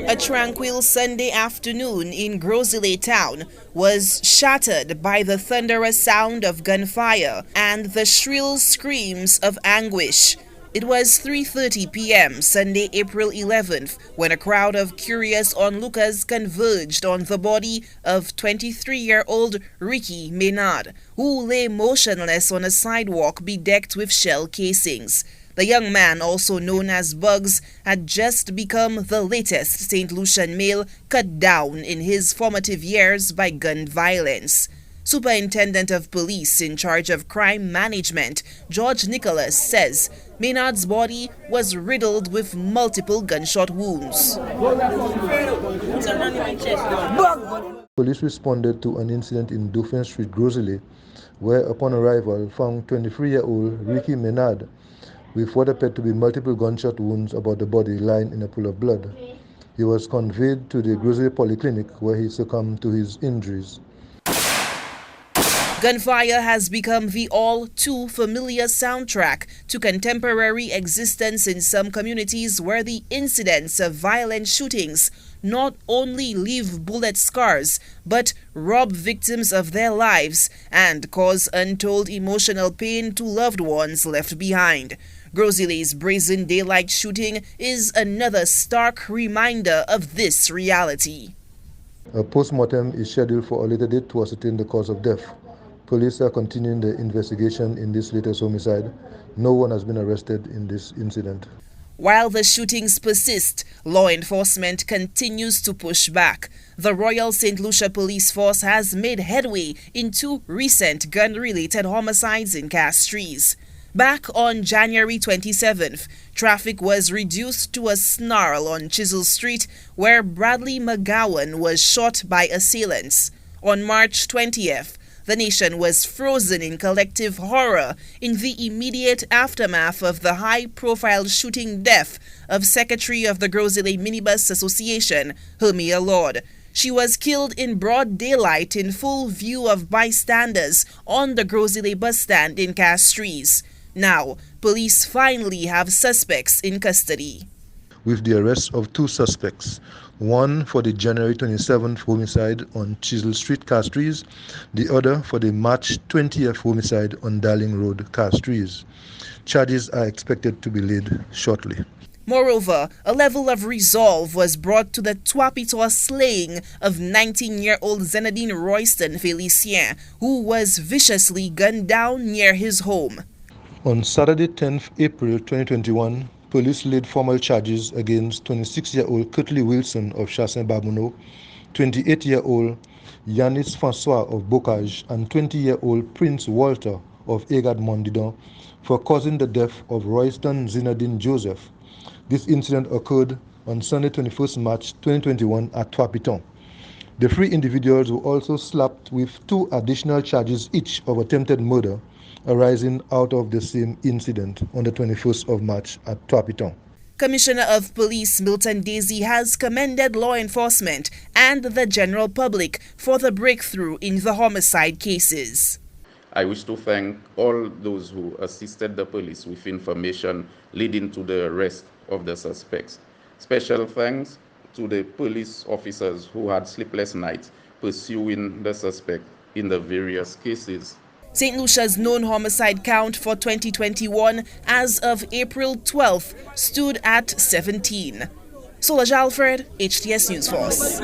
A tranquil Sunday afternoon in Gros Islet town was shattered by the thunderous sound of gunfire and the shrill screams of anguish. It was 3:30 p.m. Sunday, April 11th, when a crowd of curious onlookers converged on the body of 23-year-old Ricky Maynard, who lay motionless on a sidewalk bedecked with shell casings. The young man, also known as Bugs, had just become the latest Saint Lucian male cut down in his formative years by gun violence. Superintendent of Police in charge of crime management, George Nicholas, says Maynard's body was riddled with multiple gunshot wounds. Police responded to an incident in Dauphin Street, Gros Islet, where upon arrival found 23-year-old Ricky Maynard with what appeared to be multiple gunshot wounds about the body lying in a pool of blood. He was conveyed to the Gros Islet Polyclinic where he succumbed to his injuries. Gunfire has become the all-too familiar soundtrack to contemporary existence in some communities where the incidents of violent shootings not only leave bullet scars, but rob victims of their lives and cause untold emotional pain to loved ones left behind. Gros Islet's brazen daylight shooting is another stark reminder of this reality. A post-mortem is scheduled for a later date to ascertain the cause of death. Police are continuing the investigation in this latest homicide. No one has been arrested in this incident. While the shootings persist, law enforcement continues to push back. The Royal Saint Lucia Police Force has made headway in two recent gun-related homicides in Castries. Back on January 27th, traffic was reduced to a snarl on Chisel Street, where Bradley McGowan was shot by assailants. On March 20th, the nation was frozen in collective horror in the immediate aftermath of the high-profile shooting death of Secretary of the Gros Islet Minibus Association, Hermia Lord. She was killed in broad daylight in full view of bystanders on the Gros Islet bus stand in Castries. Now, police finally have suspects in custody. With the arrest of two suspects, one for the January 27th homicide on Chisel Street, Castries, the other for the March 20th homicide on Darling Road, Castries. Charges are expected to be laid shortly. Moreover, a level of resolve was brought to the Tuapitois slaying of 19-year-old Zenadine Royston Felicien, who was viciously gunned down near his home. On Saturday, 10th April 2021, police laid formal charges against 26-year-old Curtly Wilson of Chassin-Babouneau, 28-year-old Yanis Francois of Bocage, and 20-year-old Prince Walter of Egad-Mondidon for causing the death of Royston Zinadine Joseph. This incident occurred on Sunday, 21st March 2021 at Tuapiton. The three individuals were also slapped with two additional charges each of attempted murder arising out of the same incident on the 21st of March at Tuapiton. Commissioner of Police Milton Daisy has commended law enforcement and the general public for the breakthrough in the homicide cases. I wish to thank all those who assisted the police with information leading to the arrest of the suspects. Special thanks to the police officers who had sleepless nights pursuing the suspect in the various cases. St. Lucia's known homicide count for 2021 as of April 12th stood at 17. Solange Alfred, HTS News Force.